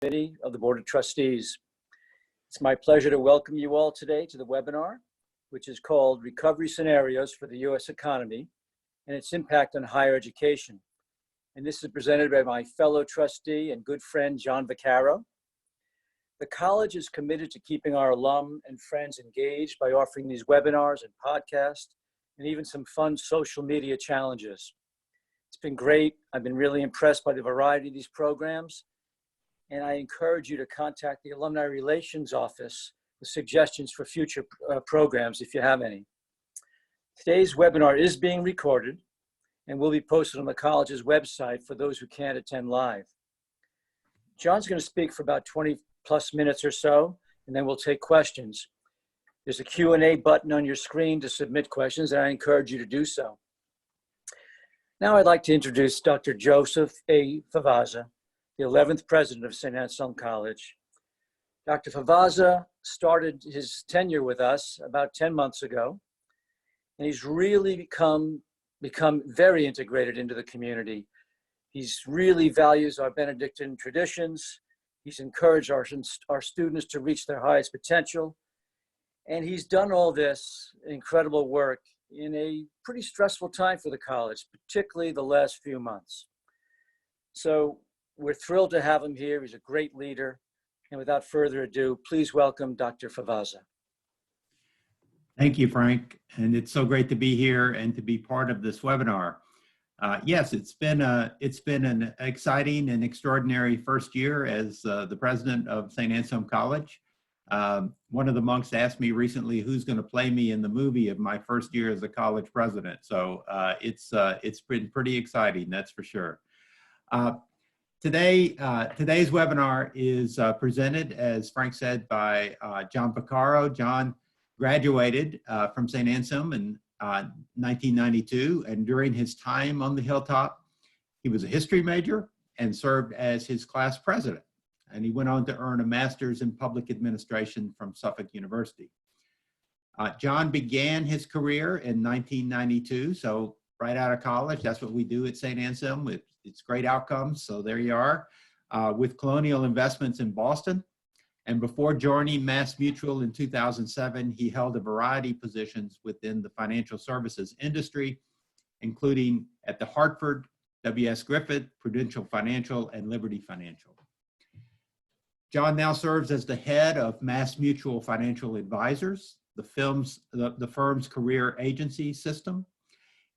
Committee of the Board of Trustees. It's my pleasure to welcome you all today to the webinar, which is called Recovery Scenarios for the U.S. Economy and its Impact on Higher Education. And this is presented by my fellow trustee and good friend, John Vaccaro. The college is committed to keeping our alum and friends engaged by offering these webinars and podcasts, and even some fun social media challenges. It's been great. I've been really impressed by the variety of these programs, and I encourage you to contact the Alumni Relations Office with suggestions for future programs if you have any. Today's webinar is being recorded and will be posted on the college's website for those who can't attend live. John's going to speak for about 20 plus minutes or so, and then we'll take questions. There's a Q&A button on your screen to submit questions, and I encourage you to do so. Now I'd like to introduce Dr. Joseph A. Favazza, the 11th president of St. Anselm College. Dr. Favazza started his tenure with us about 10 months ago, and he's really become very integrated into the community. He's really values our Benedictine traditions. He's encouraged our students to reach their highest potential. And he's done all this incredible work in a pretty stressful time for the college, particularly the last few months. So we're thrilled to have him here. He's a great leader. And without further ado, please welcome Dr. Favazza. Thank you, Frank. And it's so great to be here and to be part of this webinar. Yes, it's been an exciting and extraordinary first year as the president of St. Anselm College. One of the monks asked me recently who's going to play me in the movie of my first year as a college president. So it's been pretty exciting, that's for sure. Today's webinar is presented, as Frank said, by John Vaccaro. John graduated from St. Anselm in 1992, and during his time on the Hilltop, he was a history major and served as his class president. And he went on to earn a master's in public administration from Suffolk University. John began his career in 1992, so right out of college. That's what we do at St. Anselm. It's great outcomes, so there you are, with Colonial Investments in Boston. And before joining MassMutual in 2007, he held a variety of positions within the financial services industry, including at the Hartford, W.S. Griffith, Prudential Financial, and Liberty Financial. John now serves as the head of MassMutual Financial Advisors, the firm's career agency system.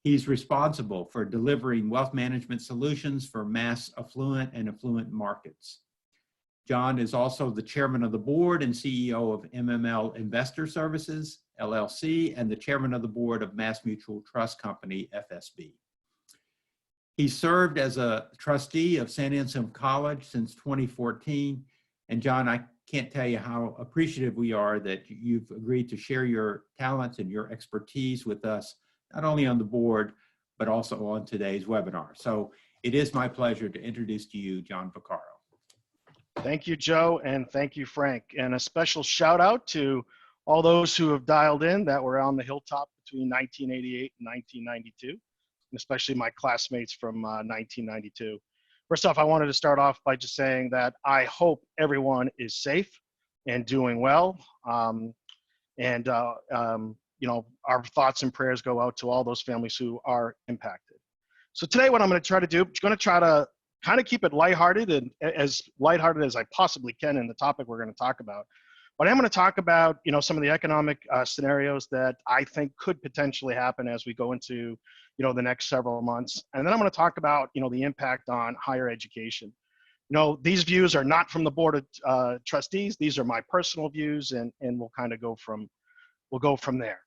He's responsible for delivering wealth management solutions for mass affluent and affluent markets. John is also the chairman of the board and CEO of MML Investor Services, LLC, and the chairman of the board of MassMutual Trust Company, FSB. He served as a trustee of St. Anselm College since 2014. And John, I can't tell you how appreciative we are that you've agreed to share your talents and your expertise with us, not only on the board, but also on today's webinar. So it is my pleasure to introduce to you John Vaccaro. Thank you, Joe, and thank you, Frank. And a special shout out to all those who have dialed in that were on the Hilltop between 1988 and 1992, and especially my classmates from 1992. First off, I wanted to start off by just saying that I hope everyone is safe and doing well. You know, our thoughts and prayers go out to all those families who are impacted. So today what I'm going to try to do, I'm going to try to kind of keep it lighthearted and as lighthearted as I possibly can in the topic we're going to talk about. But I'm going to talk about, you know, some of the economic scenarios that I think could potentially happen as we go into, you know, the next several months. And then I'm going to talk about, you know, the impact on higher education. You know, these views are not from the board of trustees. These are my personal views, and we'll kind of go from there.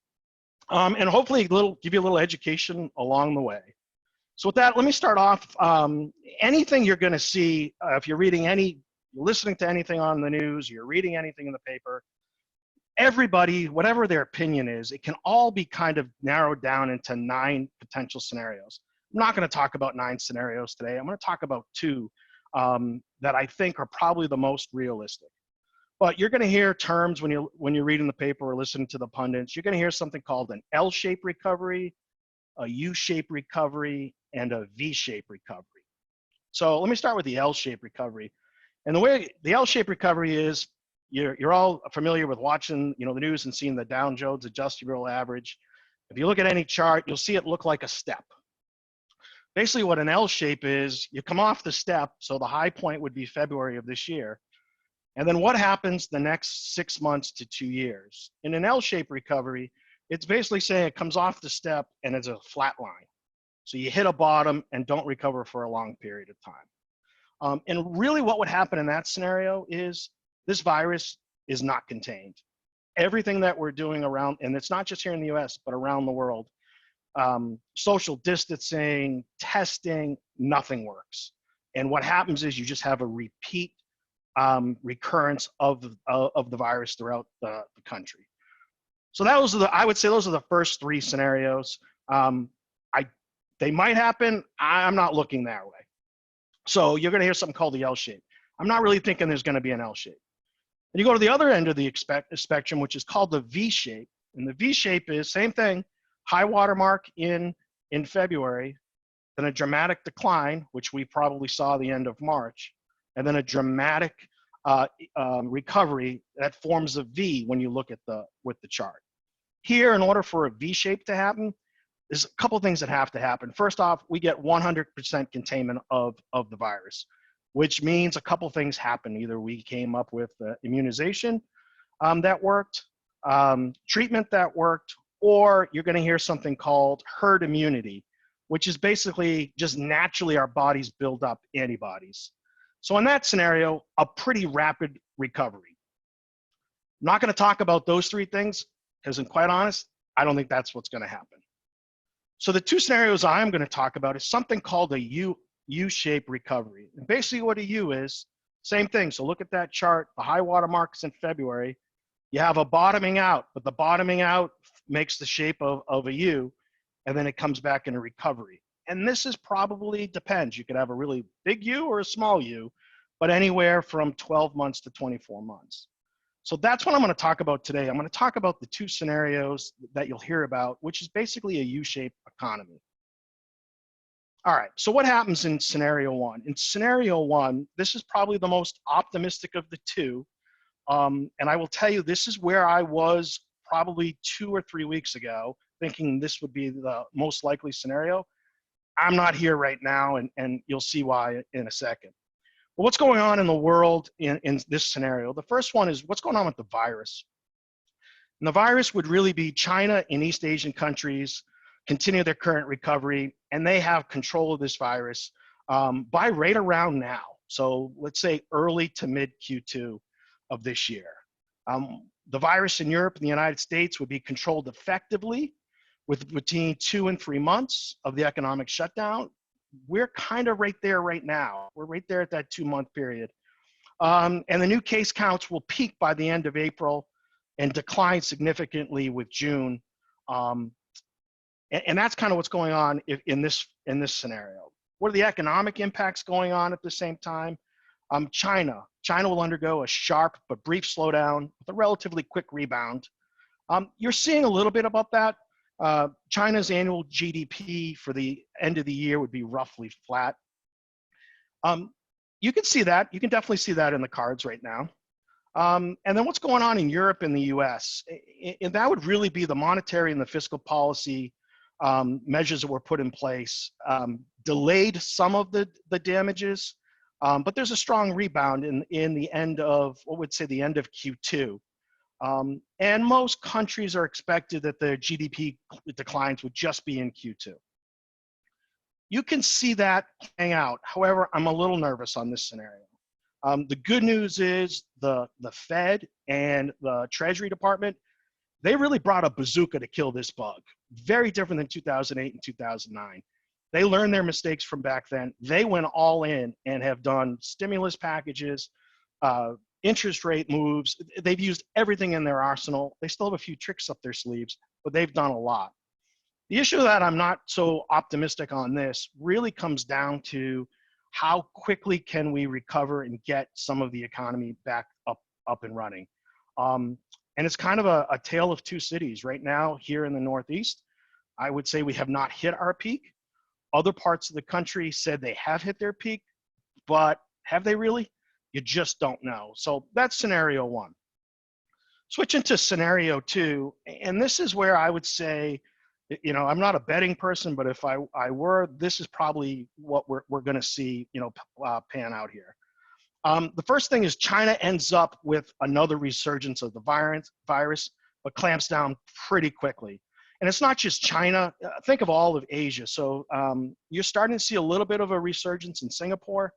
And hopefully give you a little education along the way. So with that, let me start off. Anything you're going to see, if you're listening to anything on the news, you're reading anything in the paper, everybody, whatever their opinion is, it can all be kind of narrowed down into 9 potential scenarios. I'm not going to talk about 9 scenarios today. I'm going to talk about 2 that I think are probably the most realistic. But you're going to hear terms when you're reading the paper or listening to the pundits. You're going to hear something called an L-shaped recovery, a U-shaped recovery, and a V-shaped recovery. So let me start with the L-shaped recovery. And the way the L-shaped recovery is, you're all familiar with watching, the news and seeing the Dow Jones Industrial Average. If you look at any chart, you'll see it look like a step. Basically what an L shape is, you come off the step, so the high point would be February of this year. And then what happens the next 6 months to 2 years? In an L-shaped recovery, it's basically saying it comes off the step and it's a flat line. So you hit a bottom and don't recover for a long period of time. And really what would happen in that scenario is this virus is not contained. Everything that we're doing around, and it's not just here in the US, but around the world, social distancing, testing, nothing works. And what happens is you just have a repeat recurrence of the virus throughout the country. So I would say those are the first 3 scenarios. They might happen. I'm not looking that way. So you're going to hear something called the L shape. I'm not really thinking there's going to be an L shape. And you go to the other end of the spectrum, which is called the V shape. And the V shape is same thing, high watermark in February, then a dramatic decline, which we probably saw the end of March, and then a dramatic recovery that forms a V when you look at with the chart. Here, in order for a V shape to happen, there's a couple things that have to happen. First off, we get 100% containment of the virus, which means a couple things happen. Either we came up with immunization that worked, treatment that worked, or you're going to hear something called herd immunity, which is basically just naturally our bodies build up antibodies. So in that scenario, a pretty rapid recovery. I'm not going to talk about those 3 things because, I'm quite honest, I don't think that's what's going to happen. So the 2 scenarios I'm going to talk about is something called a U-shape recovery. And basically what a U is, same thing. So look at that chart. The high water mark is in February. You have a bottoming out, but the bottoming out makes the shape of a U, and then it comes back in a recovery. And this is probably depends. You could have a really big U or a small U, but anywhere from 12 months to 24 months. So that's what I'm going to talk about today. I'm going to talk about the 2 scenarios that you'll hear about, which is basically a U-shaped economy. All right, so what happens in scenario 1? In scenario 1, this is probably the most optimistic of the 2. And I will tell you, this is where I was probably 2 or 3 weeks ago, thinking this would be the most likely scenario. I'm not here right now, and you'll see why in a second. But what's going on in the world in this scenario? The first one is what's going on with the virus. And the virus would really be China and East Asian countries continue their current recovery, and they have control of this virus by right around now. So let's say early to mid Q2 of this year. The virus in Europe and the United States would be controlled effectively with between 2 and 3 months of the economic shutdown. We're kind of right there right now. We're right there at that 2-month period. And the new case counts will peak by the end of April and decline significantly with June. And that's kind of what's going on in this scenario. What are the economic impacts going on at the same time? China will undergo a sharp but brief slowdown with a relatively quick rebound. You're seeing a little bit about that. China's annual GDP for the end of the year would be roughly flat. You can see that. You can definitely see that in the cards right now. And then what's going on in Europe and the US? And that would really be the monetary and the fiscal policy measures that were put in place, delayed some of the damages, but there's a strong rebound in the end of, what would say the end of Q2. And most countries are expected that their GDP declines would just be in Q2. You can see that playing out. However, I'm a little nervous on this scenario. The good news is the Fed and the Treasury Department, they really brought a bazooka to kill this bug. Very different than 2008 and 2009. They learned their mistakes from back then. They went all in and have done stimulus packages, interest rate moves. They've used everything in their arsenal. They still have a few tricks up their sleeves, but they've done a lot. The issue that I'm not so optimistic on this really comes down to how quickly can we recover and get some of the economy back up and running. And it's kind of a tale of 2 cities. Right now, here in the Northeast, I would say we have not hit our peak. Other parts of the country said they have hit their peak, but have they really? You just don't know. So that's scenario one. Switching to scenario two, and this is where I would say, you know, I'm not a betting person, but if I were, this is probably what we're going to see, you know, pan out here. The first thing is China ends up with another resurgence of the virus, but clamps down pretty quickly. And it's not just China. Think of all of Asia. So you're starting to see a little bit of a resurgence in Singapore.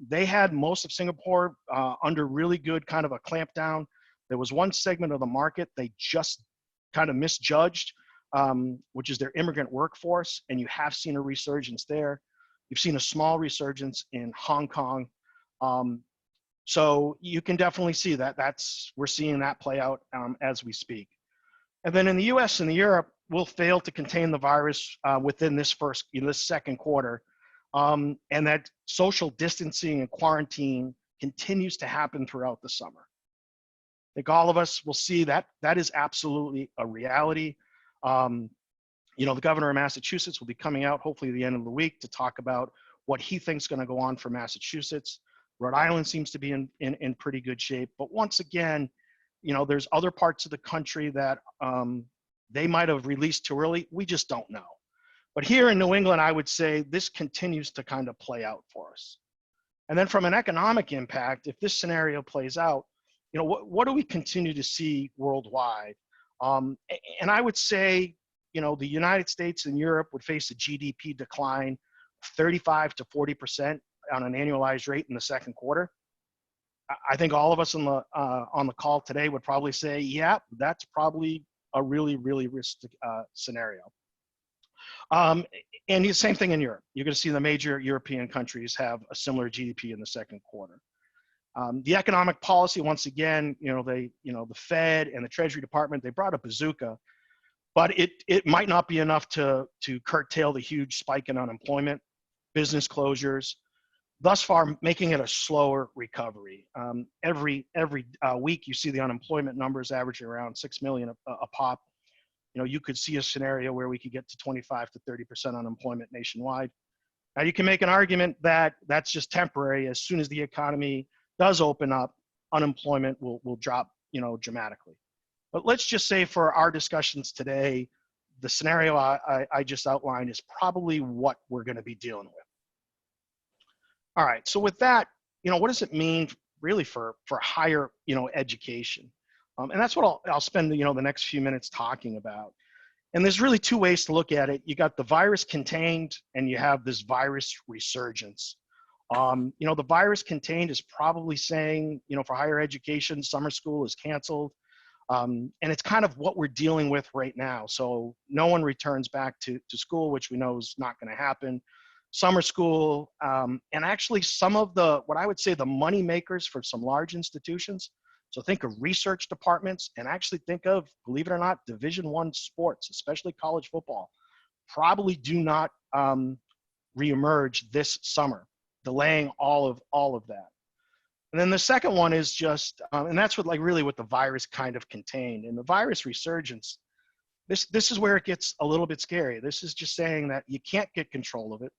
They had most of Singapore under really good kind of a clamp down. There was one segment of the market they just kind of misjudged, which is their immigrant workforce, and you have seen a resurgence there. You've seen a small resurgence in Hong Kong. So you can definitely see that. We're seeing that play out as we speak. And then in the US and Europe, we'll fail to contain the virus within this second quarter. And that social distancing and quarantine continues to happen throughout the summer. I think all of us will see that that is absolutely a reality. You know, the governor of Massachusetts will be coming out hopefully at the end of the week to talk about what he thinks is going to go on for Massachusetts. Rhode Island seems to be in pretty good shape. But once again, you know, there's other parts of the country that they might have released too early. We just don't know. But here in New England, I would say this continues to kind of play out for us. And then from an economic impact, if this scenario plays out, you know, what do we continue to see worldwide? And I would say, you know, the United States and Europe would face a GDP decline 35 to 40% on an annualized rate in the second quarter. I think all of us on the call today would probably say, yeah, that's probably a really, really risky scenario. And the same thing in Europe. You're going to see the major European countries have a similar GDP in the second quarter. The economic policy, once again, the Fed and the Treasury Department, they brought a bazooka, but it might not be enough to curtail the huge spike in unemployment, business closures, thus far making it a slower recovery. Every week you see the unemployment numbers averaging around 6 million a pop. You know, you could see a scenario where we could get to 25 to 30% unemployment nationwide. Now you can make an argument that that's just temporary. As soon as the economy does open up, unemployment will drop, dramatically. But let's just say for our discussions today, the scenario I just outlined is probably what we're going to be dealing with. All right, so with that, what does it mean really for higher, education? And that's what I'll spend, the next few minutes talking about. And there's really two ways to look at it. You got the virus contained and you have this virus resurgence. The virus contained is probably saying, for higher education, summer school is canceled. And it's kind of what we're dealing with right now. So no one returns back to school, which we know is not going to happen. Summer school, and actually some of what I would say the money makers for some large institutions. So think of research departments and actually think of, believe it or not, Division I sports, especially college football, probably do not reemerge this summer, delaying all of that. And then the second one is just, and that's what really what the virus kind of contained. And the virus resurgence, this is where it gets a little bit scary. This is just saying that you can't get control of it.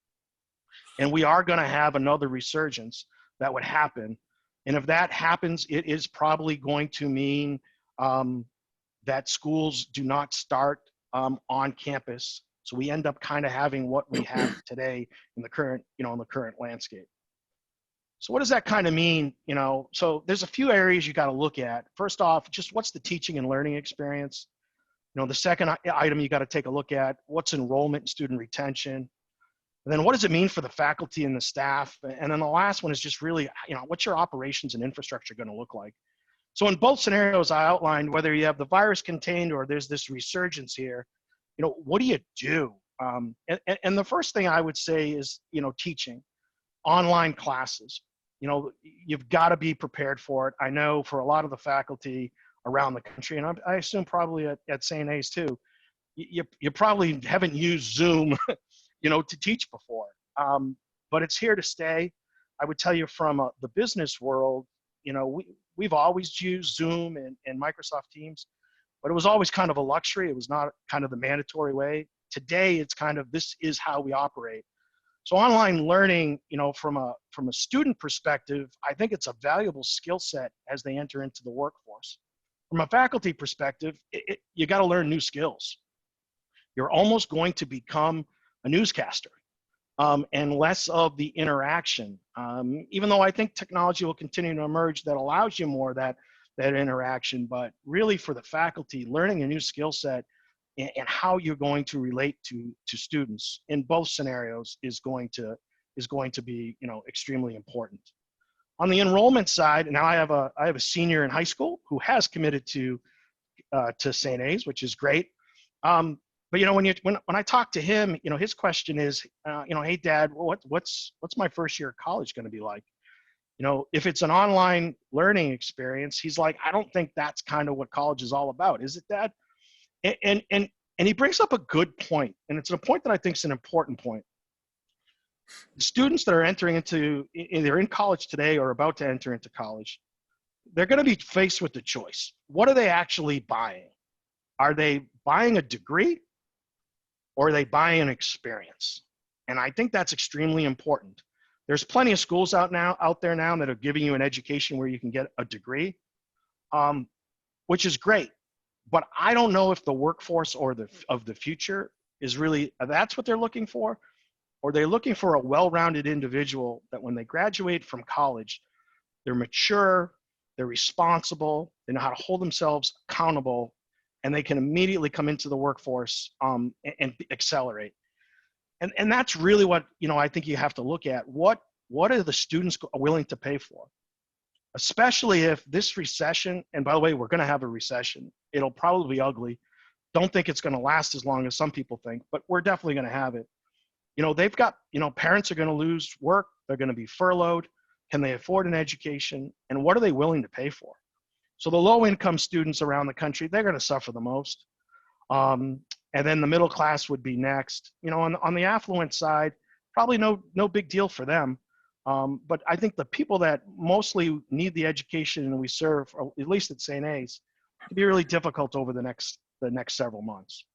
And we are going to have another resurgence that would happen. And if that happens, it is probably going to mean that schools do not start on campus. So we end up kind of having what we have today in the current, in the current landscape. So what does that kind of mean? So there's a few areas you got to look at. First off, just what's the teaching and learning experience? The second item you got to take a look at, what's enrollment and student retention? And then what does it mean for the faculty and the staff? And then the last one is just really, what's your operations and infrastructure going to look like? So in both scenarios I outlined, whether you have the virus contained or there's this resurgence here, what do you do? And the first thing I would say is, teaching, online classes. You've got to be prepared for it. I know for a lot of the faculty around the country, and I assume probably at St. A's too, you probably haven't used Zoom to teach before, but it's here to stay. I would tell you from the business world, we've always used Zoom and Microsoft Teams, but it was always kind of a luxury. It was not kind of the mandatory way. Today, it's kind of, this is how we operate. So online learning, from a student perspective, I think it's a valuable skill set as they enter into the workforce. From a faculty perspective, you got to learn new skills. You're almost going to become a newscaster, and less of the interaction. Even though I think technology will continue to emerge that allows you more of that interaction, but really for the faculty, learning a new skill set and how you're going to relate to students in both scenarios is going to be extremely important. On the enrollment side, now I have a senior in high school who has committed to St. A's, which is great. But when I talk to him, his question is, hey Dad, what's my first year of college going to be like? If it's an online learning experience, he's like, I don't think that's kind of what college is all about, is it, Dad? And he brings up a good point, and it's a point that I think is an important point. The students that are entering into, either in college today or about to enter into college, they're going to be faced with the choice. What are they actually buying? Are they buying a degree, or are they buying an experience? And I think that's extremely important. There's plenty of schools out there now that are giving you an education where you can get a degree, which is great. But I don't know if the workforce of the future is really, that's what they're looking for, or they're looking for a well-rounded individual that when they graduate from college, they're mature, they're responsible, they know how to hold themselves accountable, and they can immediately come into the workforce and accelerate. And that's really what, I think you have to look at. What are the students willing to pay for? Especially if this recession, and by the way, we're going to have a recession. It'll probably be ugly. Don't think it's going to last as long as some people think, but we're definitely going to have it. They've got, parents are going to lose work. They're going to be furloughed. Can they afford an education? And what are they willing to pay for? So the low income students around the country, they're going to suffer the most. And then the middle class would be next. On the affluent side, probably no big deal for them. But I think the people that mostly need the education and we serve, or at least at St. A's, can be really difficult over the next several months.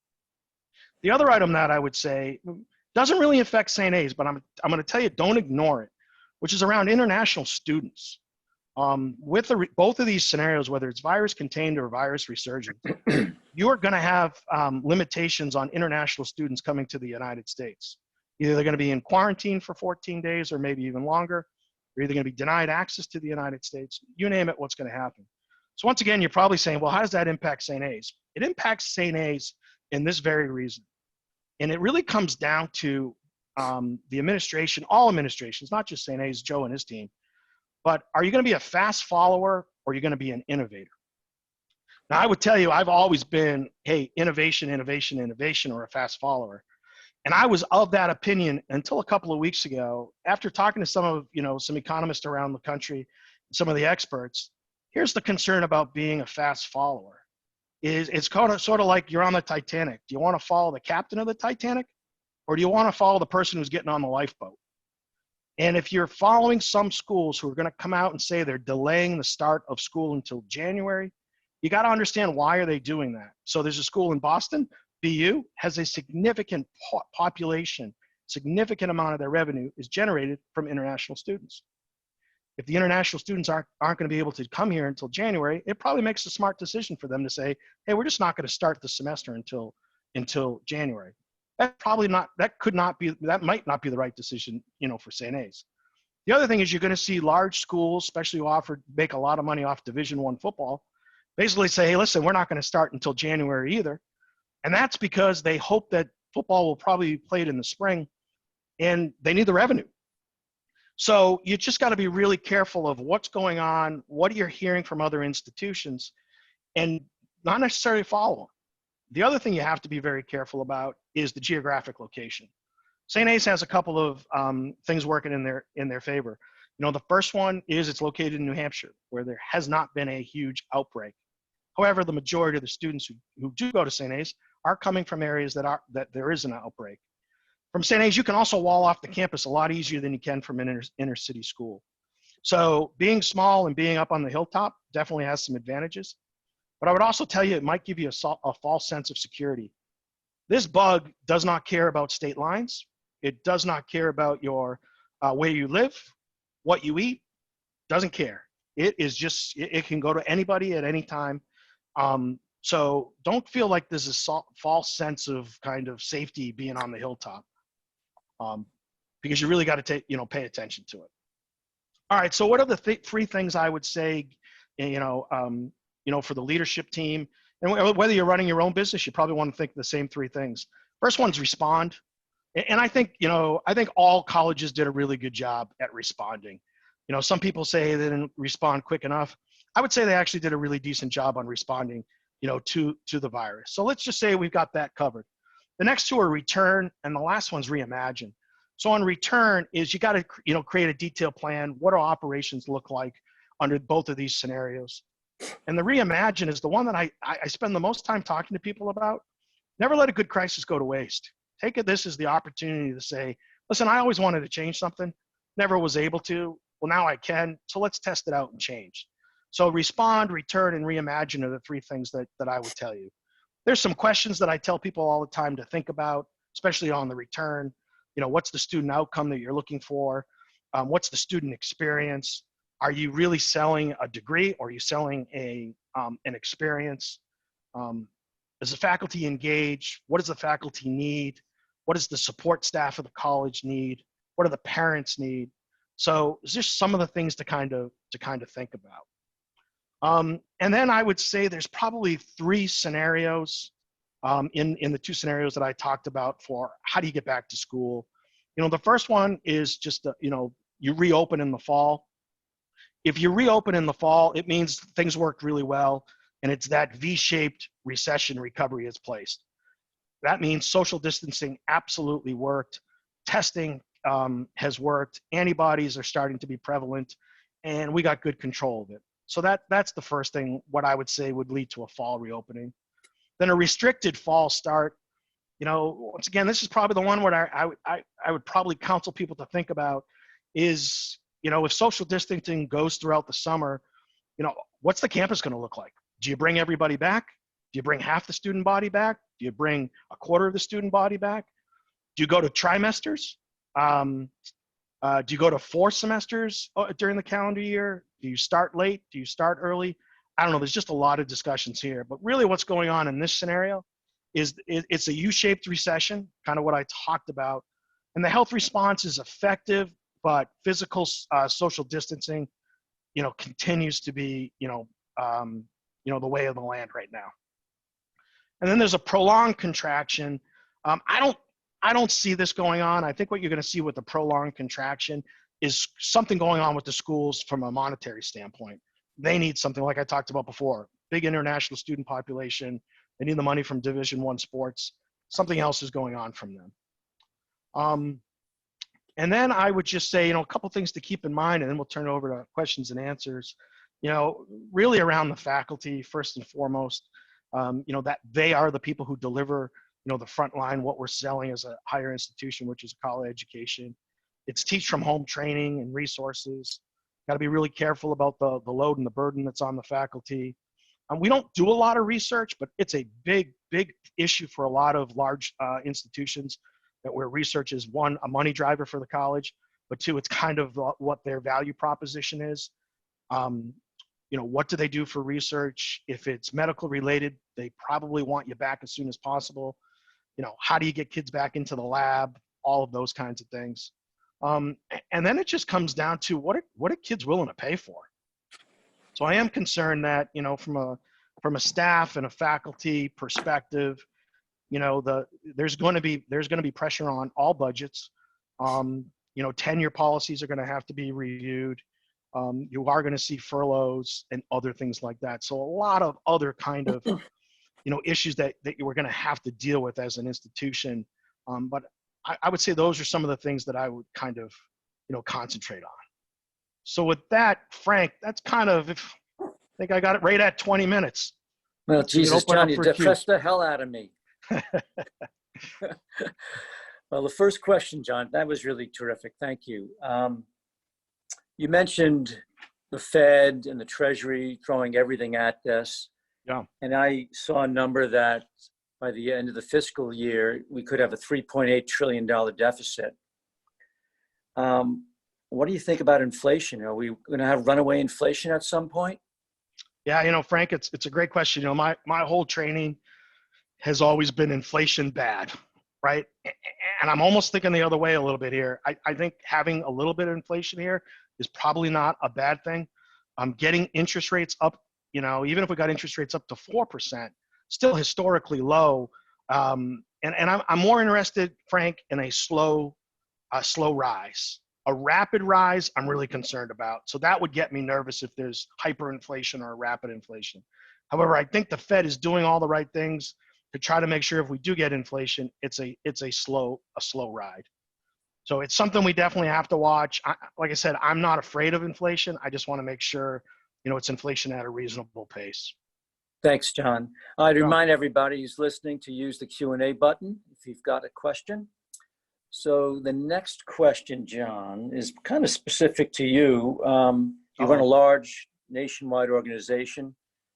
The other item that I would say doesn't really affect St. A's, but I'm going to tell you, don't ignore it, which is around international students. With both of these scenarios, whether it's virus contained or virus resurgent, you are going to have limitations on international students coming to the United States. Either they're going to be in quarantine for 14 days or maybe even longer. They're either going to be denied access to the United States. You name it, what's going to happen. So once again, you're probably saying, well, how does that impact St. A's? It impacts St. A's in this very reason. And it really comes down to the administration, all administrations, not just St. A's, Joe and his team. But are you going to be a fast follower, or are you going to be an innovator? Now, I would tell you, I've always been, hey, innovation, innovation, innovation, or a fast follower. And I was of that opinion until a couple of weeks ago, after talking to some economists around the country, some of the experts. Here's the concern about being a fast follower. It's sort of like you're on the Titanic. Do you want to follow the captain of the Titanic, or do you want to follow the person who's getting on the lifeboat? And if you're following some schools who are going to come out and say they're delaying the start of school until January, you got to understand, why are they doing that? So there's a school in Boston, BU, has a significant population, significant amount of their revenue is generated from international students. If the international students aren't going to be able to come here until January, it probably makes a smart decision for them to say, hey, we're just not going to start the semester until January. That might not be the right decision, for St. A's. The other thing is, you're going to see large schools, especially who make a lot of money off Division I football, basically say, hey, listen, we're not going to start until January either. And that's because they hope that football will probably be played in the spring, and they need the revenue. So you just got to be really careful of what's going on, what you're hearing from other institutions, and not necessarily follow them. The other thing you have to be very careful about is the geographic location. St. A's has a couple of things working in their favor. The first one is it's located in New Hampshire, where there has not been a huge outbreak. However, the majority of the students who do go to St. A's are coming from areas that there is an outbreak. From St. A's, you can also wall off the campus a lot easier than you can from an inner city school. So being small and being up on the hilltop definitely has some advantages. But I would also tell you, it might give you a false sense of security. This bug does not care about state lines. It does not care about your where you live, what you eat, doesn't care. It is just, it can go to anybody at any time. So don't feel like there's a false sense of kind of safety being on the hilltop, because you really got to pay attention to it. All right, so what are the three things I would say, for the leadership team, and whether you're running your own business, you probably want to think the same three things. First one's respond. And I think all colleges did a really good job at responding. Some people say they didn't respond quick enough. I would say they actually did a really decent job on responding, to the virus. So let's just say we've got that covered. The next two are return, and the last one's reimagine. So on return is you got to, create a detailed plan. What do operations look like under both of these scenarios? And the reimagine is the one that I spend the most time talking to people about. Never let a good crisis go to waste. Take this as the opportunity to say, listen, I always wanted to change something, never was able to. Well, now I can, so let's test it out and change. So respond, return, and reimagine are the three things that I would tell you. There's some questions that I tell people all the time to think about, especially on the return. What's the student outcome that you're looking for? What's the student experience? Are you really selling a degree, or are you selling an experience? Does the faculty engage? What does the faculty need? What does the support staff of the college need? What do the parents need? So it's just some of the things to kind of think about. And then I would say there's probably three scenarios in the two scenarios that I talked about for how do you get back to school. The first one is just, you reopen in the fall. If you reopen in the fall, it means things worked really well, and it's that V-shaped recession recovery is placed. That means social distancing absolutely worked. Testing has worked. Antibodies are starting to be prevalent, and we got good control of it. So that's the first thing, what I would say would lead to a fall reopening. Then a restricted fall start. Once again, this is probably the one where I would probably counsel people to think about is, if social distancing goes throughout the summer, what's the campus going to look like? Do you bring everybody back? Do you bring half the student body back? Do you bring a quarter of the student body back? Do you go to trimesters? Do you go to 4 semesters during the calendar year? Do you start late? Do you start early? I don't know. There's just a lot of discussions here. But really what's going on in this scenario is it's a U-shaped recession, kind of what I talked about. And the health response is effective, but physical social distancing, continues to be, the way of the land right now. And then there's a prolonged contraction. I don't see this going on. I think what you're going to see with the prolonged contraction is something going on with the schools from a monetary standpoint. They need something like I talked about before, big international student population. They need the money from Division I sports. Something else is going on from them. And then I would just say, a couple things to keep in mind, and then we'll turn it over to questions and answers. Really around the faculty, first and foremost, that they are the people who deliver, the front line, what we're selling as a higher institution, which is college education. It's teach from home training and resources. Got to be really careful about the load and the burden that's on the faculty. We don't do a lot of research, but it's a big issue for a lot of large institutions, that where research is, one, a money driver for the college, but two, it's kind of what their value proposition is. What do they do for research? If it's medical related, they probably want you back as soon as possible. How do you get kids back into the lab? All of those kinds of things. And then it just comes down to what are kids willing to pay for? So I am concerned that, from a staff and a faculty perspective, there's going to be pressure on all budgets. Tenure policies are going to have to be reviewed. You are going to see furloughs and other things like that. So a lot of other kind of, issues that you were going to have to deal with as an institution. But I would say those are some of the things that I would kind of, concentrate on. So with that, Frank, that's kind of, I think I got it right at 20 minutes. Well, So Jesus, John, you for depressed the hell out of me. Well, the first question, John, that was really terrific. Thank you. You mentioned the Fed and the Treasury throwing everything at this. Yeah. And I saw a number that by the end of the fiscal year, we could have a $3.8 trillion deficit. What do you think about inflation? Are we going to have runaway inflation at some point? Yeah, Frank, it's a great question. My whole training has always been inflation bad, right? And I'm almost thinking the other way a little bit here. I think having a little bit of inflation here is probably not a bad thing. Getting interest rates up, even if we got interest rates up to 4%, still historically low. And I'm more interested, Frank, in a slow rise. A rapid rise, I'm really concerned about. So that would get me nervous if there's hyperinflation or rapid inflation. However, I think the Fed is doing all the right things to try to make sure if we do get inflation, it's a slow ride. So it's something we definitely have to watch. Like I said, I'm not afraid of inflation. I just want to make sure, it's inflation at a reasonable pace. Thanks, John. I'd remind everybody who's listening to use the Q&A button if you've got a question. So the next question, John, is kind of specific to you. You run a large nationwide organization.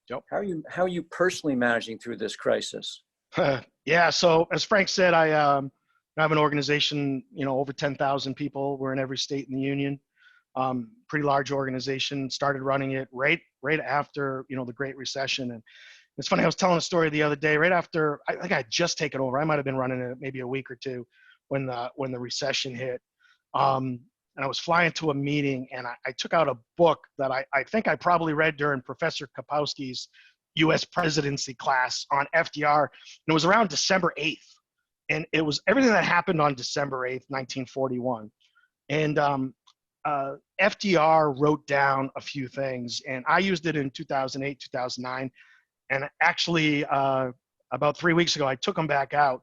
Yep. How are you personally managing through this crisis? Yeah. So as Frank said, I have an organization, over 10,000 people. We're in every state in the union. Pretty large organization. Started running it right after, the Great Recession. And it's funny, I was telling a story the other day, right after, I think I had just taken over. I might've been running it maybe a week or two when the recession hit. And I was flying to a meeting and I took out a book that I think I probably read during Professor Kapowski's US presidency class on FDR. And it was around December 8th. And it was everything that happened on December 8th, 1941. And FDR wrote down a few things, and I used it in 2008, 2009. And actually, about 3 weeks ago, I took them back out.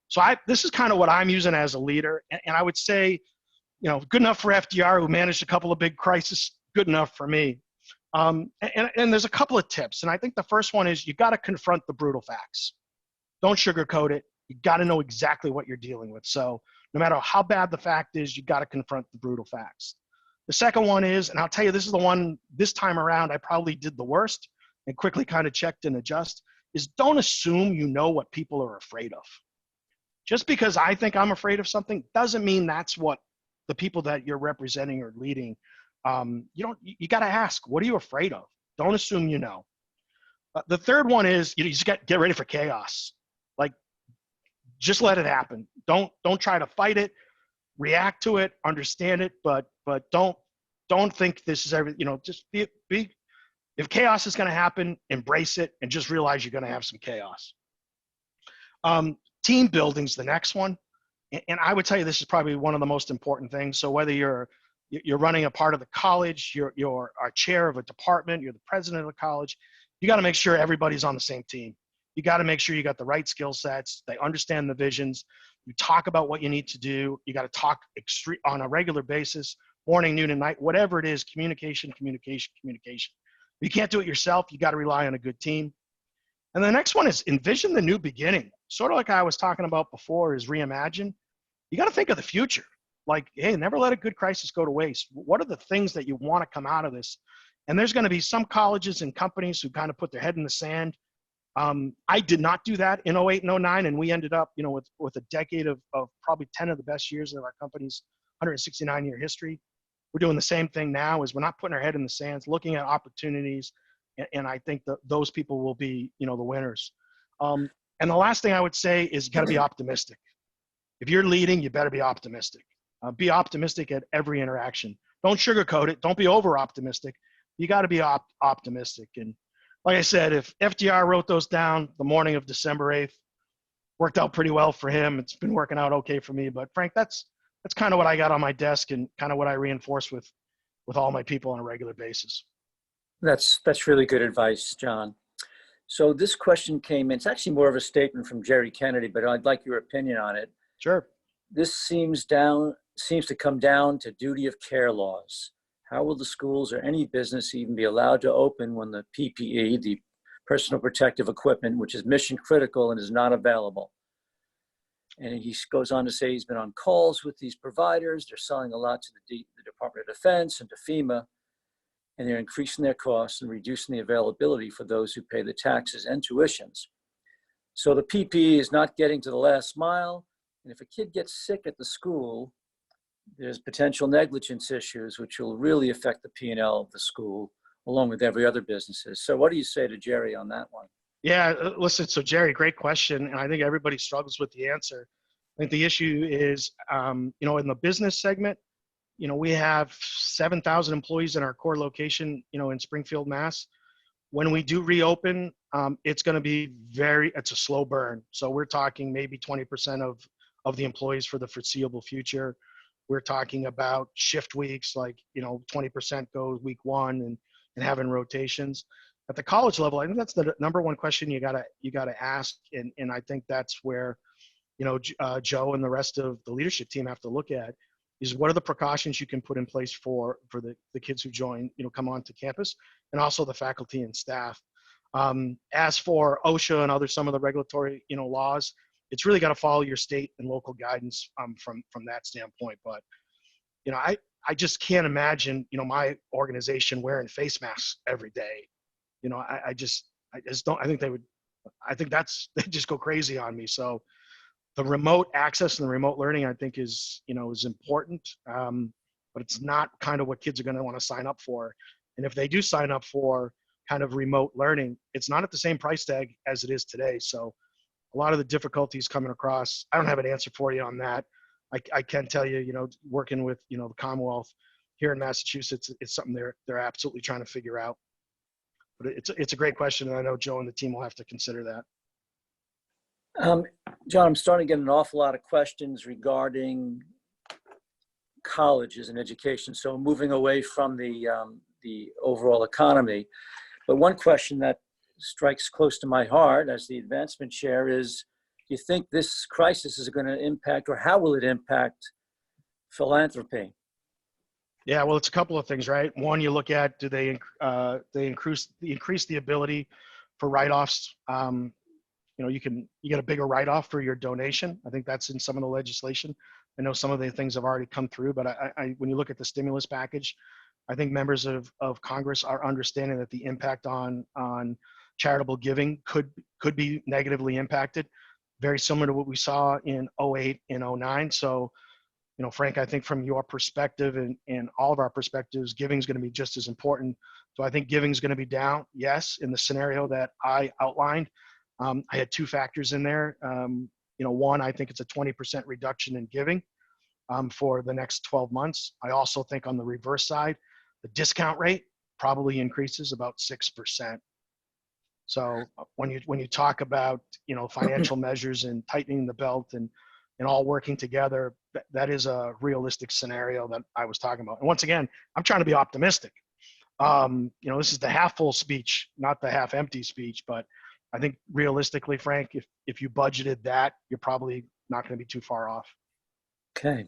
So this is kind of what I'm using as a leader. And I would say, good enough for FDR, who managed a couple of big crises, good enough for me. And there's a couple of tips. And I think the first one is you got to confront the brutal facts. Don't sugarcoat it. You got to know exactly what you're dealing with. So no matter how bad the fact is, you got to confront the brutal facts. The second one is, and I'll tell you, this is the one this time around I probably did the worst and quickly kind of checked and adjust, is don't assume you know what people are afraid of. Just because I think I'm afraid of something doesn't mean that's what the people that you're representing or leading. You got to ask, what are you afraid of? Don't assume you know. The third one is you just get ready for chaos. Like, just let it happen. Don't try to fight it. React to it. Understand it. But don't think this is everything. Just be. If chaos is going to happen, embrace it and just realize you're going to have some chaos. Team building's the next one. And I would tell you this is probably one of the most important things. So whether you're running a part of the college, you're a chair of a department, you're the president of the college, you got to make sure everybody's on the same team. You got to make sure you got the right skill sets. They understand the visions. You talk about what you need to do. You got to talk on a regular basis, morning, noon, and night, whatever it is, communication. If you can't do it yourself, you got to rely on a good team. And the next one is envision the new beginning. Sort of like I was talking about before is Reimagine. You got to think of the future. Like, hey, never let a good crisis go to waste. What are the things that you want to come out of this? And there's going to be some colleges and companies who kind of put their head in the sand. I did not do that in 08 and 09, and we ended up, with a decade of probably 10 of the best years of our company's 169-year history. We're doing the same thing now, is we're not putting our head in the sands, looking at opportunities, and I think that those people will be, the winners. And the last thing I would say is you got to be optimistic. If you're leading, you better be optimistic. Be optimistic at every interaction. Don't sugarcoat it. Don't be over optimistic. You got to be optimistic. And like I said, if FDR wrote those down the morning of December 8th, worked out pretty well for him. It's been working out okay for me. But Frank, that's kind of what I got on my desk and kind of what I reinforce with all my people on a regular basis. That's really good advice, John. So this question came in. It's actually more of a statement from Jerry Kennedy, but I'd like your opinion on it. Sure. This seems to come down to duty of care laws. How will the schools or any business even be allowed to open when the PPE, the personal protective equipment, which is mission critical and is not available? And he goes on to say he's been on calls with these providers. They're selling a lot to the Department of Defense and to FEMA, and they're increasing their costs and reducing the availability for those who pay the taxes and tuitions. So the PPE is not getting to the last mile. And if a kid gets sick at the school, there's potential negligence issues, which will really affect the P&L of the school, along with every other businesses. So what do you say to Jerry on that one? Yeah, listen, so Jerry, great question. And I think everybody struggles with the answer. I think the issue is, in the business segment, we have 7,000 employees in our core location, in Springfield, Mass. When we do reopen, it's going to be it's a slow burn. So we're talking maybe 20% of the employees for the foreseeable future. We're talking about shift weeks, like, 20% goes week one and having rotations. At the college level, I think that's the number one question you gotta ask. And I think that's where, Joe and the rest of the leadership team have to look at is what are the precautions you can put in place for the kids who join, come onto campus, and also the faculty and staff. As for OSHA and some of the regulatory, laws, it's really got to follow your state and local guidance from that standpoint. But, I just can't imagine, my organization wearing face masks every day. I just don't, I think they just go crazy on me. So the remote access and the remote learning, I think is important, but it's not kind of what kids are going to want to sign up for. And if they do sign up for kind of remote learning, it's not at the same price tag as it is today. So a lot of the difficulties coming across, I don't have an answer for you on that. I can tell you, working with, the Commonwealth here in Massachusetts, it's something they're absolutely trying to figure out. But it's a great question, and I know Joe and the team will have to consider that. John, I'm starting to get an awful lot of questions regarding colleges and education. So moving away from the overall economy. But one question that strikes close to my heart as the advancement chair is, do you think this crisis is going to impact, or how will it impact philanthropy? Yeah, well, it's a couple of things, right? One, you look at, do they increase the ability for write-offs? You get a bigger write-off for your donation. I think that's in some of the legislation. I know some of the things have already come through, but when you look at the stimulus package, I think members of Congress are understanding that the impact on charitable giving could be negatively impacted, very similar to what we saw in 08 and 09. So, Frank, I think from your perspective and all of our perspectives, giving is going to be just as important. So I think giving is going to be down, yes, in the scenario that I outlined. I had two factors in there. One, I think it's a 20% reduction in giving for the next 12 months. I also think on the reverse side, the discount rate probably increases about 6%. So when you talk about, financial measures and tightening the belt and all working together, that is a realistic scenario that I was talking about. And once again, I'm trying to be optimistic. This is the half full speech, not the half empty speech, but I think realistically, Frank, if you budgeted that, you're probably not going to be too far off. Okay.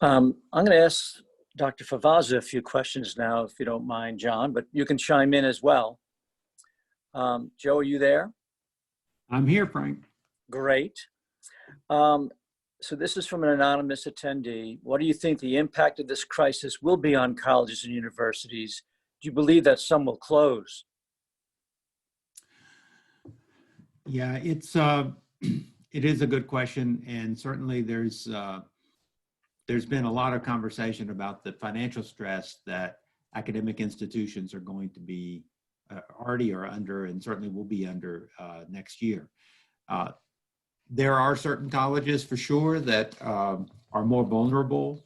I'm going to ask Dr. Favazza a few questions now, if you don't mind, John, but you can chime in as well. Joe, are you there? I'm here, Frank. Great. So this is from an anonymous attendee. What do you think the impact of this crisis will be on colleges and universities? Do you believe that some will close? Yeah, it is a good question, and certainly there's been a lot of conversation about the financial stress that academic institutions are going to be already are under, and certainly will be under next year. There are certain colleges for sure that are more vulnerable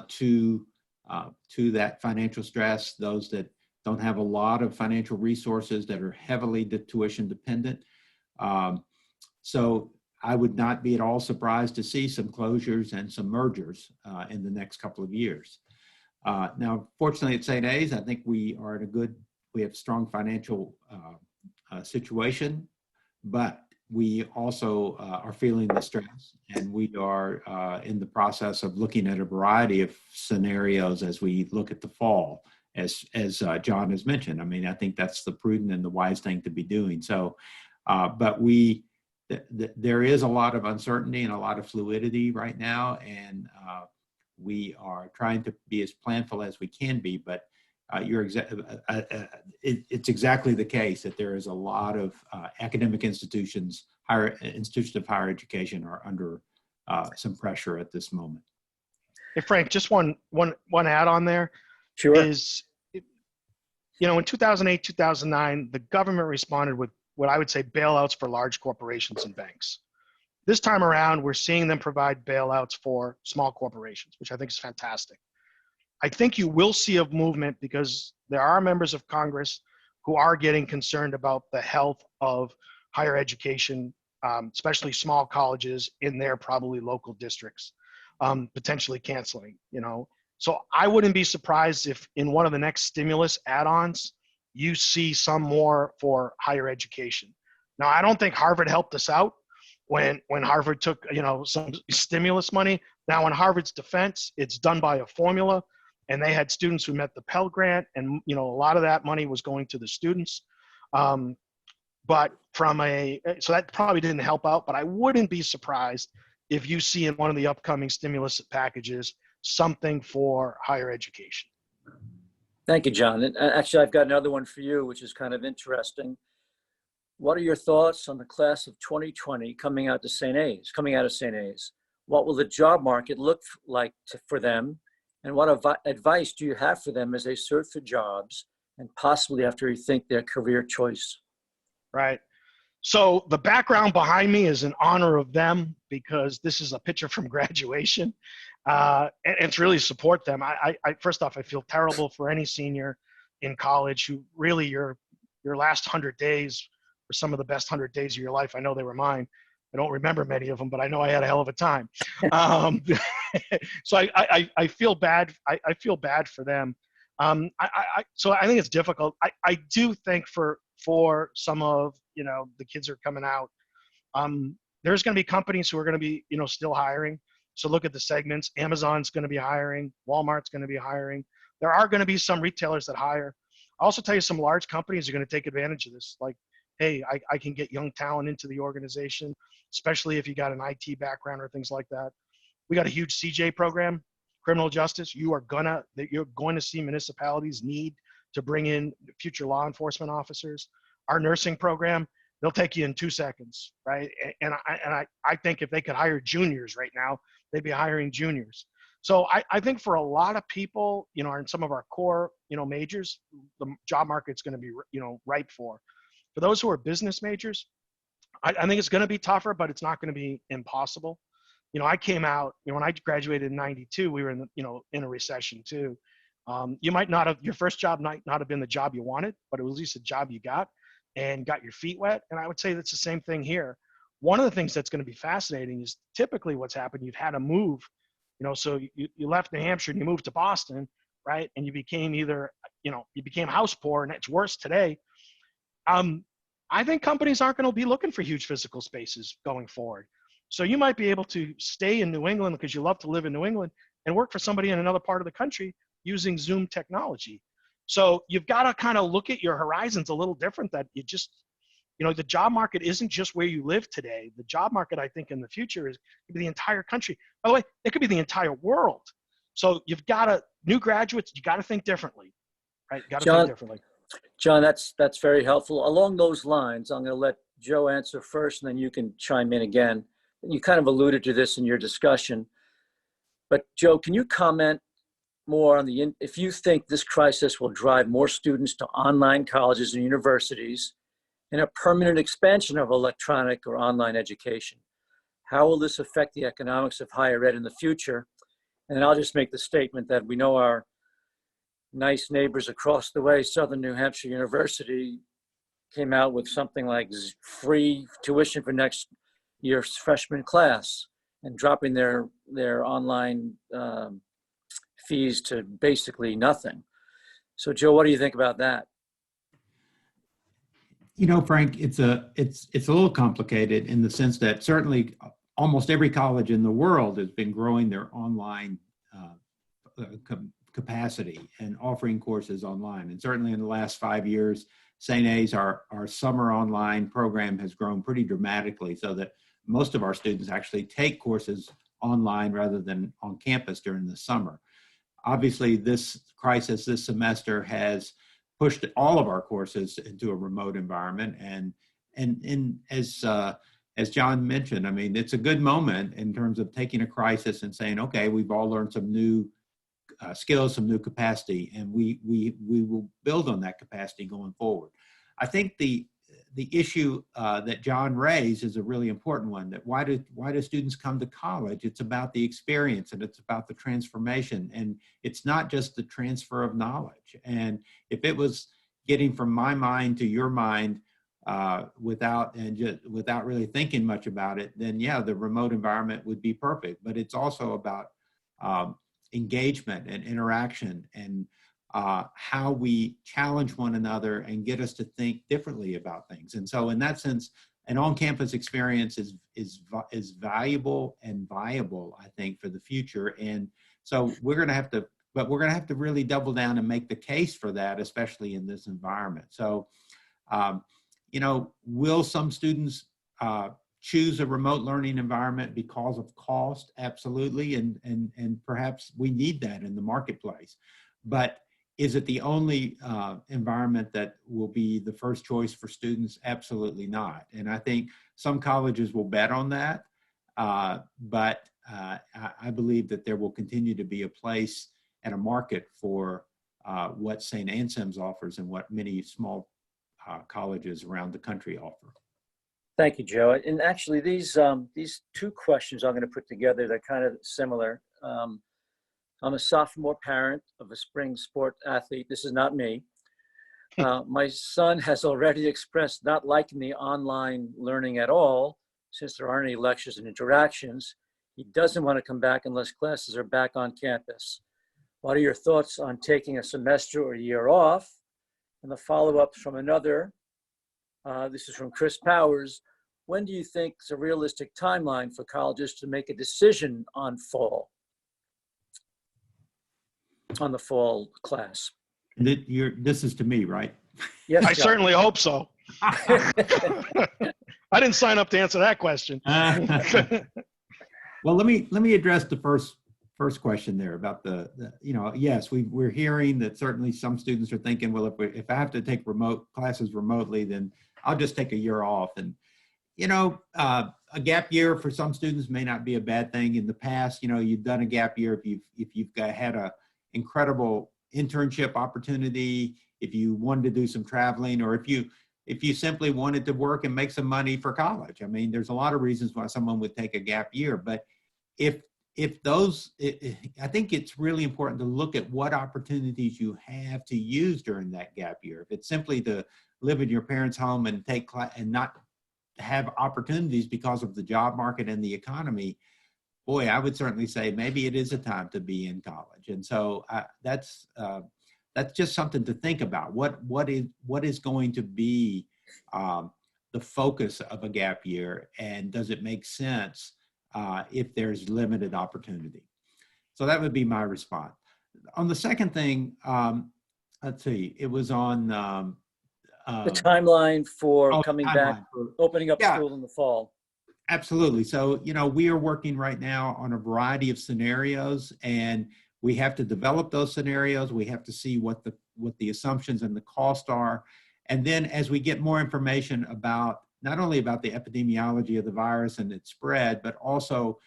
to that financial stress. Those that don't have a lot of financial resources, that are heavily tuition dependent. So I would not be at all surprised to see some closures and some mergers in the next couple of years. Now, fortunately at St. A's, I think we have strong financial situation, but we also are feeling the stress, and we are in the process of looking at a variety of scenarios as we look at the fall, as John has mentioned. I mean, I think that's the prudent and the wise thing to be doing. So, but there is a lot of uncertainty and a lot of fluidity right now, and we are trying to be as planful as we can be, but it's exactly the case that there is a lot of academic institutions, institutions of higher education are under some pressure at this moment. Hey, Frank, just one add on there Sure. is, in 2008, 2009, the government responded with what I would say bailouts for large corporations and banks. This time around, we're seeing them provide bailouts for small corporations, which I think is fantastic. I think you will see a movement because there are members of Congress who are getting concerned about the health of higher education, especially small colleges in their probably local districts, potentially canceling, So I wouldn't be surprised if in one of the next stimulus add-ons, you see some more for higher education. Now, I don't think Harvard helped us out when Harvard took, some stimulus money. Now, in Harvard's defense, it's done by a formula, and they had students who met the Pell Grant, and, a lot of that money was going to the students. But so that probably didn't help out, but I wouldn't be surprised if you see in one of the upcoming stimulus packages something for higher education. Thank you, John. And actually, I've got another one for you, which is kind of interesting. What are your thoughts on the class of 2020 coming out of St. A's? What will the job market look like for them? And what advice do you have for them as they search for jobs and possibly have to rethink their career choice? Right. So the background behind me is in honor of them because this is a picture from graduation. And it's really support them. I first off, I feel terrible for any senior in college who really your last 100 days were some of the best 100 days of your life. I know they were mine. I don't remember many of them, but I know I had a hell of a time. So I feel bad. I feel bad for them. So I think it's difficult. I do think for some of, the kids who are coming out, there's going to be companies who are going to be, still hiring. So look at the segments. Amazon's going to be hiring. Walmart's going to be hiring. There are going to be some retailers that hire. I'll also tell you some large companies are going to take advantage of this. Like, hey, I can get young talent into the organization, especially if you got an IT background or things like that. We got a huge CJ program, criminal justice. You're going to see municipalities need to bring in future law enforcement officers. Our nursing program, they'll take you in 2 seconds, right? And I think if they could hire juniors right now, they'd be hiring juniors. So I think for a lot of people, in some of our core, majors, the job market's going to be, ripe for. For those who are business majors, I think it's going to be tougher, but it's not going to be impossible. I came out, when I graduated in 92, we were in a recession too. You might not have, your first job might not have been the job you wanted, but it was at least a job you got and got your feet wet. And I would say that's the same thing here. One of the things that's going to be fascinating is typically what's happened, you've had to move, so you left New Hampshire and you moved to Boston, right? And you became either, you became house poor, and it's worse today. I think companies aren't going to be looking for huge physical spaces going forward. So you might be able to stay in New England because you love to live in New England and work for somebody in another part of the country using Zoom technology. So you've got to kind of look at your horizons a little different, that you just, the job market isn't just where you live today. The job market, I think, in the future could be the entire country. By the way, it could be the entire world. So you've got to, new graduates, you got to think differently, right? You got to think differently. John, that's very helpful. Along those lines, I'm going to let Joe answer first, and then you can chime in again. You kind of alluded to this in your discussion, but Joe, can you comment more on if you think this crisis will drive more students to online colleges and universities and a permanent expansion of electronic or online education? How will this affect the economics of higher ed in the future? And then I'll just make the statement that we know our nice neighbors across the way, Southern New Hampshire University, came out with something like free tuition for next year's freshman class and dropping their online fees to basically nothing. So Joe, what do you think about that? Frank, it's a little complicated in the sense that certainly almost every college in the world has been growing their online capacity and offering courses online. And certainly in the last 5 years, St. A's, our summer online program has grown pretty dramatically, so that most of our students actually take courses online rather than on campus during the summer. obviously this crisis this semester has pushed all of our courses into a remote environment. And as John mentioned, I mean, it's a good moment in terms of taking a crisis and saying, okay, we've all learned some new skills, some new capacity, and we will build on that capacity going forward. I think the issue that John raised is a really important one. That why do students come to college? It's about the experience and it's about the transformation, and it's not just the transfer of knowledge. And if it was getting from my mind to your mind without really thinking much about it, then yeah, the remote environment would be perfect. But it's also about engagement and interaction and how we challenge one another and get us to think differently about things. And so in that sense, an on-campus experience is valuable and viable, I think, for the future. And so we're going to have to really double down and make the case for that, especially in this environment. So, will some students choose a remote learning environment because of cost? Absolutely. And perhaps we need that in the marketplace. But is it the only environment that will be the first choice for students? Absolutely not. And I think some colleges will bet on that. But I believe that there will continue to be a place and a market for what St. Anselm's offers and what many small colleges around the country offer. Thank you, Joe. And actually, these two questions I'm going to put together, they're kind of similar. I'm a sophomore parent of a spring sport athlete. This is not me. My son has already expressed not liking the online learning at all, since there aren't any lectures and interactions. He doesn't want to come back unless classes are back on campus. What are your thoughts on taking a semester or a year off? And the follow-ups from another, this is from Chris Powers. When do you think is a realistic timeline for colleges to make a decision on the fall class? This is to me, right? Yes, I John. certainly hope so. I didn't sign up to answer that question. Well, let me address the first question there about yes, we're hearing that certainly some students are thinking, well, if I have to take remote classes remotely, then I'll just take a year off. And a gap year for some students may not be a bad thing. In the past, you've done a gap year if you've had a incredible internship opportunity, if you wanted to do some traveling, or if you simply wanted to work and make some money for college. I mean, there's a lot of reasons why someone would take a gap year, but I think it's really important to look at what opportunities you have to use during that gap year. If it's simply to live in your parents' home and take class and not have opportunities because of the job market and the economy, boy, I would certainly say maybe it is a time to be in college. And so that's just something to think about. What is going to be the focus of a gap year, and does it make sense if there's limited opportunity? So that would be my response. On the second thing, let's see, it was on the timeline for coming back, opening up Yeah. school in the fall. Absolutely. So, we are working right now on a variety of scenarios, and we have to develop those scenarios. We have to see what the assumptions and the cost are. And then as we get more information about not only about the epidemiology of the virus and its spread, but also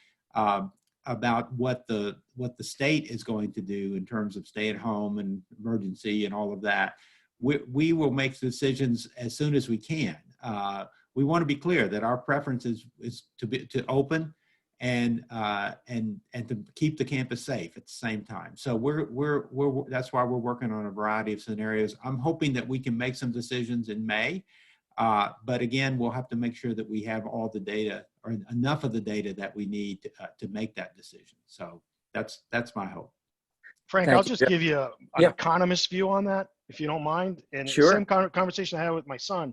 about what the state is going to do in terms of stay at home and emergency and all of that, we will make decisions as soon as we can. We want to be clear that our preference is to open and to keep the campus safe at the same time. So that's why we're working on a variety of scenarios. I'm hoping that we can make some decisions in May, but again, we'll have to make sure that we have all the data or enough of the data that we need to make that decision. So that's my hope. Frank, I'll just give you an economist view on that, if you don't mind. And sure. Same conversation I had with my son.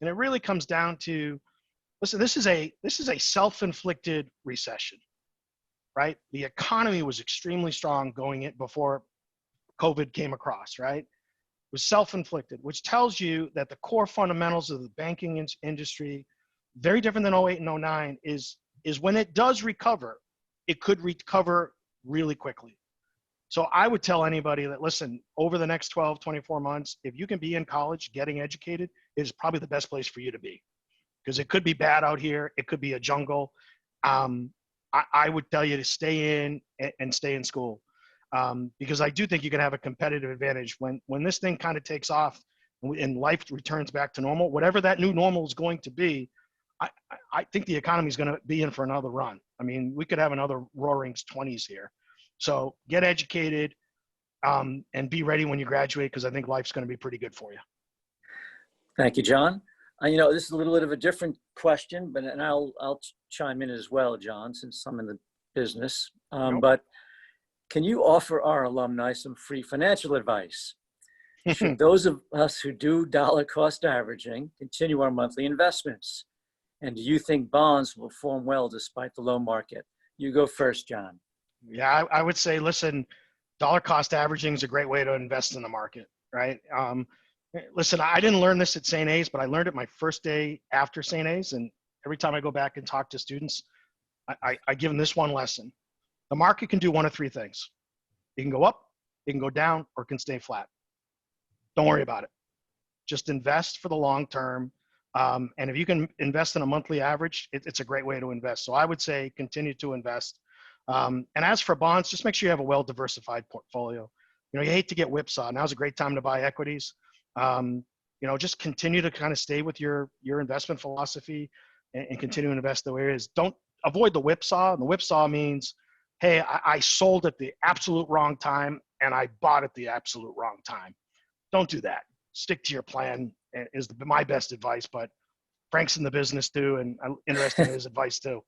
And it really comes down to, listen, this is a self-inflicted recession, right? The economy was extremely strong going in before COVID came across, right? It was self-inflicted, which tells you that the core fundamentals of the banking industry, very different than 08 and 09, is when it does recover, it could recover really quickly. So I would tell anybody that, listen, over the next 12, 24 months, if you can be in college getting educated, is probably the best place for you to be, because it could be bad out here. It could be a jungle. I would tell you to stay in and stay in school, because I do think you can have a competitive advantage when this thing kind of takes off and life returns back to normal, whatever that new normal is going to be. I think the economy is going to be in for another run. I mean, we could have another roaring 20s here. So get educated, and be ready when you graduate, because I think life's going to be pretty good for you. Thank you, John. This is a little bit of a different question, but and I'll chime in as well, John, since I'm in the business. But can you offer our alumni some free financial advice? Should those of us who do dollar cost averaging continue our monthly investments? And do you think bonds will perform well despite the low market? You go first, John. Yeah, I would say, listen, dollar cost averaging is a great way to invest in the market, right? Listen, I didn't learn this at St. A's, but I learned it my first day after St. A's. And every time I go back and talk to students, I give them this one lesson. The market can do one of three things. It can go up, it can go down, or it can stay flat. Don't worry about it. Just invest for the long term. And if you can invest in a monthly average, it's a great way to invest. So I would say continue to invest. And as for bonds, just make sure you have a well-diversified portfolio. You hate to get whipsawed. Now's a great time to buy equities. Just continue to kind of stay with your investment philosophy and continue to invest the way it is. Don't avoid the whipsaw. And the whipsaw means, hey, I sold at the absolute wrong time and I bought at the absolute wrong time. Don't do that. Stick to your plan is my best advice. But Frank's in the business too, and I'm interested in his advice too.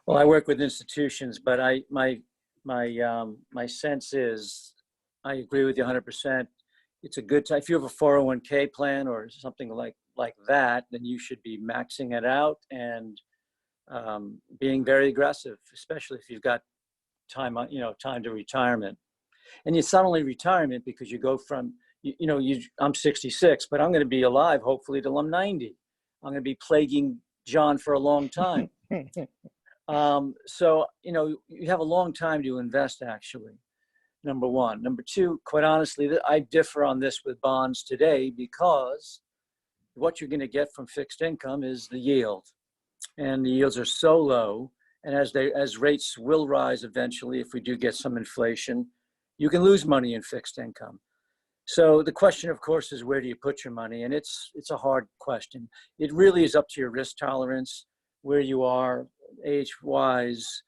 Well, I work with institutions, but my sense is, I agree with you 100%. It's a good time. If you have a 401k plan or something like that, then you should be maxing it out and being very aggressive, especially if you've got time to retirement. And it's not only retirement, because you go from, I'm 66, but I'm going to be alive hopefully till I'm 90. I'm going to be plaguing John for a long time. So, you have a long time to invest, actually, number one. Number two, quite honestly, I differ on this with bonds today, because what you're going to get from fixed income is the yield. And the yields are so low. And as rates will rise eventually, if we do get some inflation, you can lose money in fixed income. So the question, of course, is where do you put your money? And it's a hard question. It really is up to your risk tolerance, where you are, age-wise,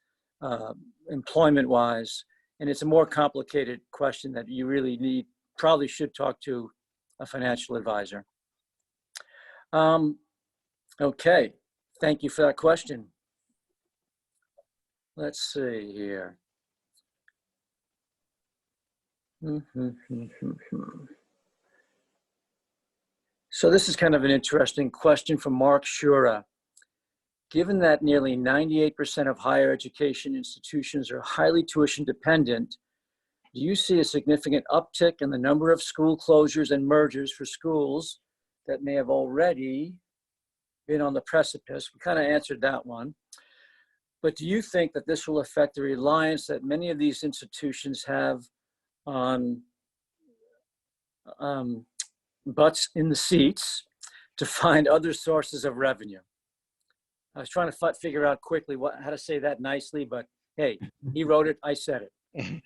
employment-wise. And it's a more complicated question that you really probably should talk to a financial advisor. Okay, thank you for that question. Let's see here. So this is kind of an interesting question from Mark Shura. Given that nearly 98% of higher education institutions are highly tuition dependent, do you see a significant uptick in the number of school closures and mergers for schools that may have already been on the precipice? We kind of answered that one. But do you think that this will affect the reliance that many of these institutions have on butts in the seats to find other sources of revenue? I was trying to figure out quickly how to say that nicely, but hey, he wrote it, I said it.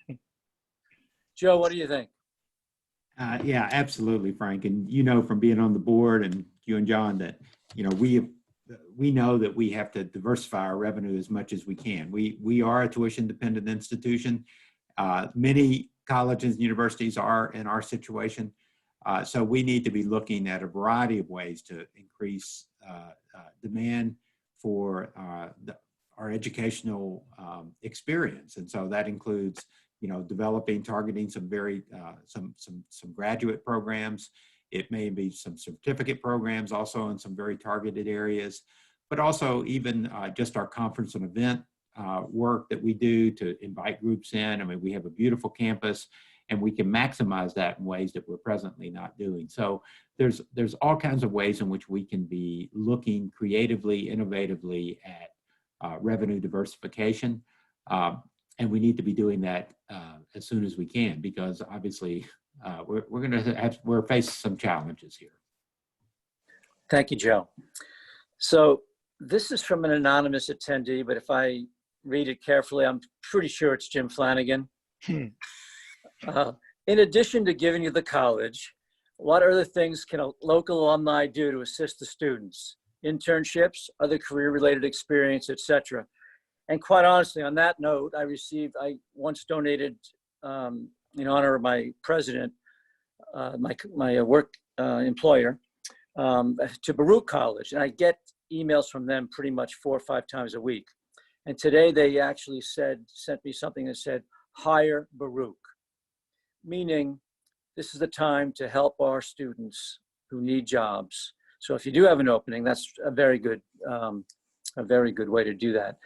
Joe, what do you think? Yeah, absolutely, Frank. And from being on the board, and you and John, that we know that we have to diversify our revenue as much as we can. We are a tuition dependent institution. Many colleges and universities are in our situation. So we need to be looking at a variety of ways to increase demand for our educational experience. And so that includes, targeting some very, some graduate programs. It may be some certificate programs also in some very targeted areas, but also even just our conference and event work that we do to invite groups in. I mean, we have a beautiful campus, and we can maximize that in ways that we're presently not doing. So there's all kinds of ways in which we can be looking creatively, innovatively at revenue diversification. and we need to be doing that as soon as we can, because obviously we're facing some challenges here. Thank you, Joe. So this is from an anonymous attendee, but if I read it carefully, I'm pretty sure it's Jim Flanagan. In addition to giving you the college, what other things can a local alumni do to assist the students? Internships, other career-related experience, etc. And quite honestly, on that note, I once donated, in honor of my president, my work employer, to Baruch College, and I get emails from them pretty much 4 or 5 times a week. And today they actually sent me something that said, hire Baruch, meaning this is the time to help our students who need jobs. So if you do have an opening, that's a very good way to do that.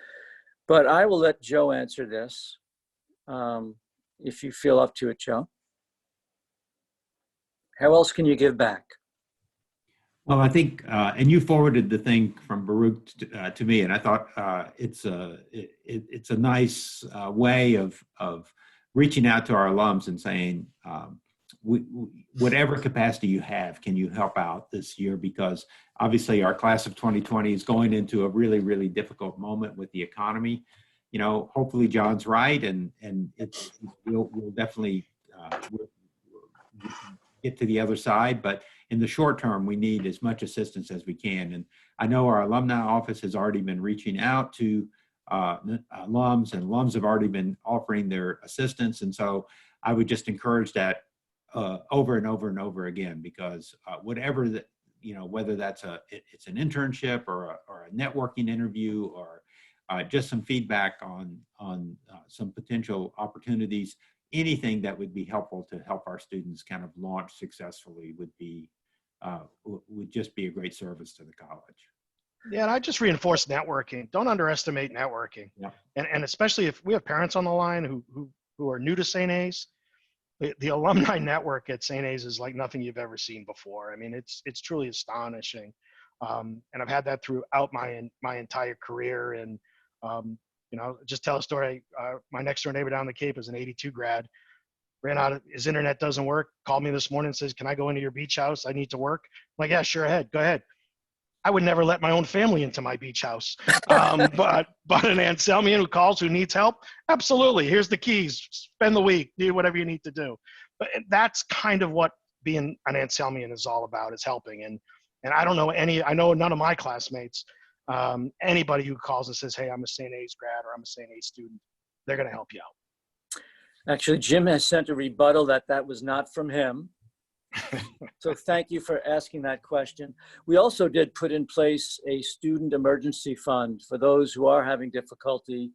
But I will let Joe answer this, if you feel up to it, Joe. How else can you give back? Well, I think, and you forwarded the thing from Baruch to me, and I thought it's a nice way of reaching out to our alums and saying, whatever capacity you have, can you help out this year? Because obviously our class of 2020 is going into a really, really difficult moment with the economy. You know, hopefully John's right, and we'll definitely get to the other side. But in the short term, we need as much assistance as we can. And I know our alumni office has already been reaching out to alums, and alums have already been offering their assistance. And so I would just encourage that over and over and over again, because whatever that, you know, whether that's it's an internship or a networking interview, or just some feedback on some potential opportunities, anything that would be helpful to help our students kind of launch successfully would just be a great service to the college. Yeah, and I just reinforce networking. Don't underestimate networking. Yeah. And especially if we have parents on the line who are new to St. A's, the alumni network at St. A's is like nothing you've ever seen before. I mean, it's truly astonishing. And I've had that throughout my entire career. And, you know, just tell a story. My next door neighbor down the Cape is an 82 grad. Ran out of his internet, doesn't work. Called me this morning and says, "Can I go into your beach house? I need to work." I'm like, "Yeah, sure, go ahead." I would never let my own family into my beach house. But an Anselmian who calls, who needs help, absolutely. Here's the keys. Spend the week. Do whatever you need to do. But that's kind of what being an Anselmian is all about, is helping. And I don't know I know none of my classmates, anybody who calls and says, "Hey, I'm a St. A's grad," or "I'm a St. A's student," they're going to help you out. Actually, Jim has sent a rebuttal that was not from him. So thank you for asking that question. We also did put in place a student emergency fund for those who are having difficulty,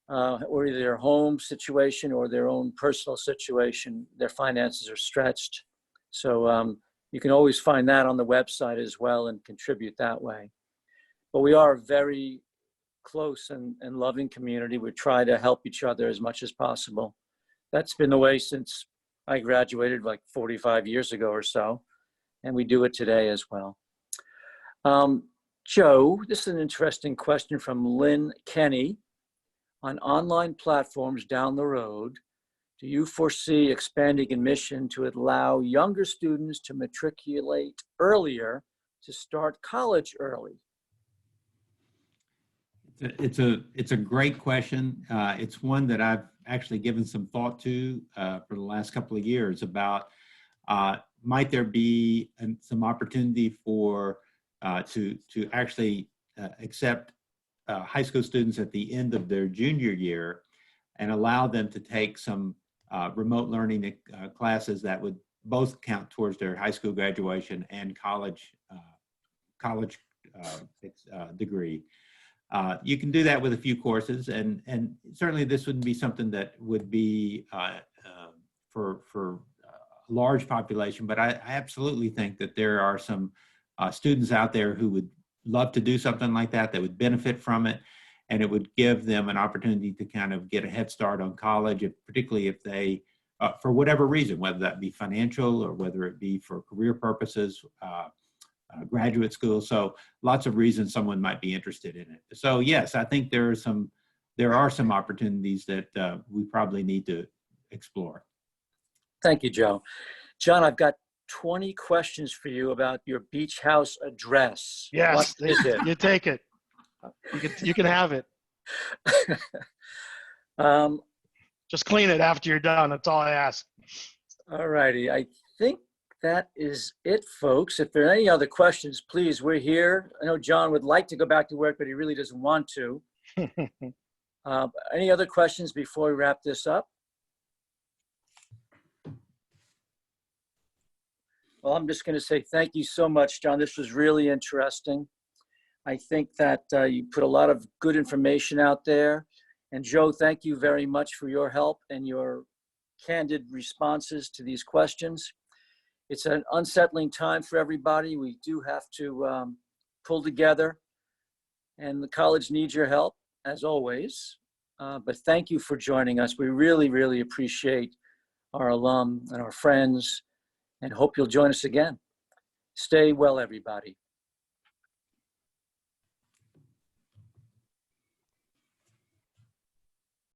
or either their home situation or their own personal situation. Their finances are stretched. So you can always find that on the website as well and contribute that way. But we are a very close and loving community. We try to help each other as much as possible. That's been the way since I graduated like 45 years ago or so, and we do it today as well. Joe, this is an interesting question from Lynn Kenny. On online platforms down the road, do you foresee expanding admission to allow younger students to matriculate earlier to start college early? It's a great question. It's one that I've actually given some thought to for the last couple of years about might there be some opportunity for to actually accept high school students at the end of their junior year and allow them to take some remote learning classes that would both count towards their high school graduation and college degree. You can do that with a few courses, and certainly this wouldn't be something that would be for a large population, but I absolutely think that there are some students out there who would love to do something like that would benefit from it, and it would give them an opportunity to kind of get a head start on college, particularly if they, for whatever reason, whether that be financial or whether it be for career purposes, graduate school. So lots of reasons someone might be interested in it. So yes, I think there are some there are some opportunities that we probably need to explore. Thank you, Joe. John, I've got 20 questions for you about your beach house address. Yes, What is it? you take it. You can have it. Just clean it after you're done. That's all I ask. All righty. I think that is it, folks. If there are any other questions, please, we're here. I know John would like to go back to work, but he really doesn't want to. Any other questions before we wrap this up? Well, I'm just going to say thank you so much, John. This was really interesting. I think that you put a lot of good information out there. And Joe, thank you very much for your help and your candid responses to these questions. It's an unsettling time for everybody. We do have to pull together, and the college needs your help, as always. But thank you for joining us. We really, really appreciate our alum and our friends, and hope you'll join us again. Stay well, everybody.